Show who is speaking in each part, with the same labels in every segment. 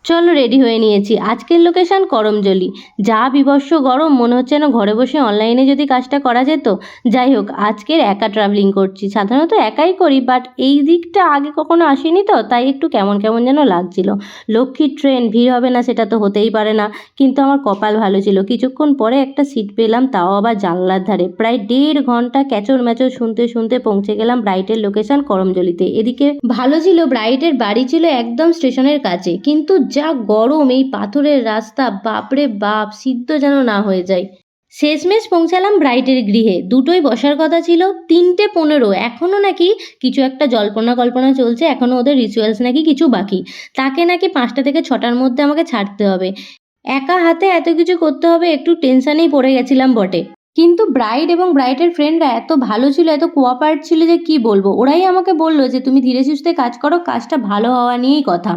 Speaker 1: চলো রেডি হয়ে নিয়েছি। আজকের লোকেশন করমজলি। যা বীভৎস গরম, মনে হচ্ছে না ঘরে বসে অনলাইনে যদি কাজটা করা যেত। যাই হোক, আজকের একা ট্রাভেলিং করছি। সাধারণত একাই করি, বাট এই দিকটা আগে কখনো আসিনি তো, তাই একটু কেমন কেমন যেন লাগছিল। লক্ষ্মীর ট্রেন, ভিড় হবে না সেটা তো হতেই পারে না। কিন্তু আমার কপাল ভালো ছিল, কিছুক্ষণ পরে একটা সিট পেলাম, তাও আবার জানলার ধারে। প্রায় 1.5 ঘন্টা ক্যাচর ম্যাচর শুনতে শুনতে পৌঁছে গেলাম ব্রাইটের লোকেশন করমজলিতে। এদিকে ভালো ছিল, ব্রাইটের বাড়ি ছিল একদম স্টেশনের কাছে, কিন্তু যা গরম, এই পাথরের রাস্তা, বাপরে বাপ, সিদ্ধ যেন না হয়ে যায়। শেষমেশ পৌঁছালাম ব্রাইটের গৃহে। দুটোই বসার কথা ছিল, 3:15। এখনও নাকি কিছু একটা জল্পনা কল্পনা চলছে, এখনও ওদের রিচুয়ালস নাকি কিছু বাকি। তাকে নাকি 5টা থেকে 6টার মধ্যে আমাকে ছাড়তে হবে। একা হাতে এত কিছু করতে হবে, একটু টেনশানেই পড়ে গেছিলাম বটে। কিন্তু ব্রাইড এবং ব্রাইডের ফ্রেন্ডরা এত ভালো ছিল, এত কোঅপারেট ছিল যে কি বলবো। ওরাই আমাকে বললো যে তুমি ধীরে সুস্থে কাজ করো, কাজটা ভালো হওয়া নিয়েই কথা।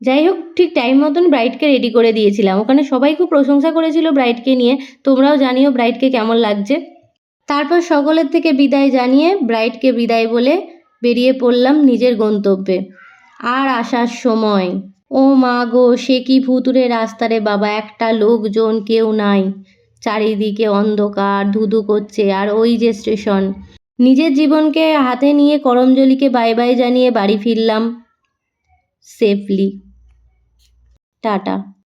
Speaker 1: যাই হোক, ঠিক টাইম মতন ব্রাইডকে রেডি করে দিয়েছিলাম। ওখানে সবাই খুব প্রশংসা করেছিল ব্রাইডকে নিয়ে। তোমরাও জানিও ব্রাইডকে কেমন লাগছে। তারপর সকলের থেকে বিদায় জানিয়ে ব্রাইডকে বিদায় বলে বেরিয়ে পড়লাম নিজের গন্তব্যে। আর আসার সময়, ও মা গো, সে কি ভুতুড়ে রাস্তা রে বাবা! একটা লোকজন কেউ নাই, চারিদিকে অন্ধকার, ধুধু করছে, আর ওই যে স্টেশন। নিজের জীবনকে হাতে নিয়ে করমজলিকে বাই বাই জানিয়ে বাড়ি ফিরলাম সেফলি। টাটা।